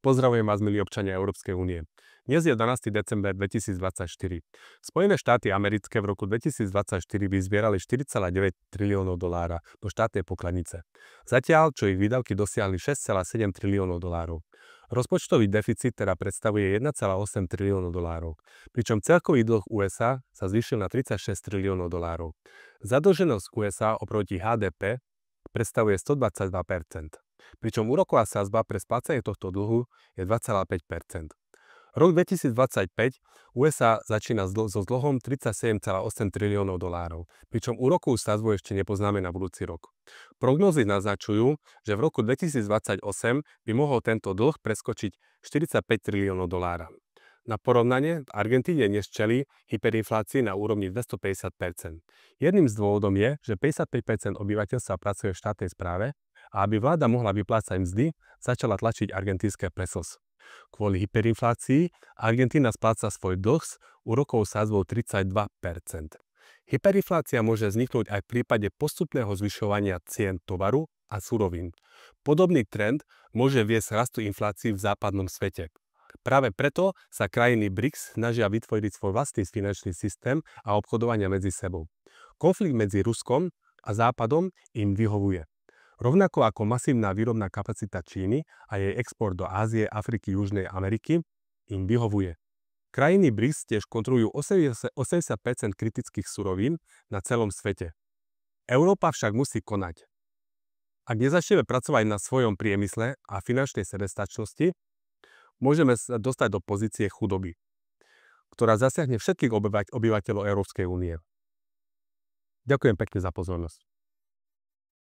Pozdravujem vás, milí občania Európskej únie. Dnes je 12. december 2024. Spojené štáty americké v roku 2024 vyzbierali 4,9 triliónov dolára do štátnej pokladnice. Zatiaľ, čo ich výdavky dosiahli 6,7 triliónov dolárov. Rozpočtový deficit teda predstavuje 1,8 triliónov dolárov, pričom celkový dlh USA sa zvýšil na 36 triliónov dolárov. Zadlženosť USA oproti HDP predstavuje 122%. Pričom úroková sadzba pre splácanie tohto dlhu je 2,5%. Rok 2025 USA začína so dlhom 37,8 triliónov dolárov, pričom úrokovú sadzbu ešte nepoznáme na budúci rok. Prognózy naznačujú, že v roku 2028 by mohol tento dlh preskočiť 45 triliónov dolára. Na porovnanie, v Argentíne dnes čelí hyperinflácii na úrovni 250%. Jedným z dôvodom je, že 55% obyvateľstva pracuje v štátnej správe a aby vláda mohla vyplácať mzdy, začala tlačiť argentínske pesos. Kvôli hyperinflácii Argentína spláca svoj dlh s úrokovou sadzbou 32%. Hyperinflácia môže vzniknúť aj v prípade postupného zvyšovania cien tovaru a surovín. Podobný trend môže viesť rastu inflácií v západnom svete. Práve preto sa krajiny BRICS snažia vytvoriť svoj vlastný finančný systém a obchodovania medzi sebou. Konflikt medzi Ruskom a Západom im vyhovuje. Rovnako ako masívna výrobná kapacita Číny a jej export do Ázie, Afriky, Južnej Ameriky im vyhovuje. Krajiny BRICS tiež kontrolujú 80% kritických surovín na celom svete. Európa však musí konať. Ak nezačneme pracovať na svojom priemysle a finančnej sebestačnosti, môžeme sa dostať do pozície chudoby, ktorá zasiahne všetkých obyvateľov Európskej únie. Ďakujem pekne za pozornosť.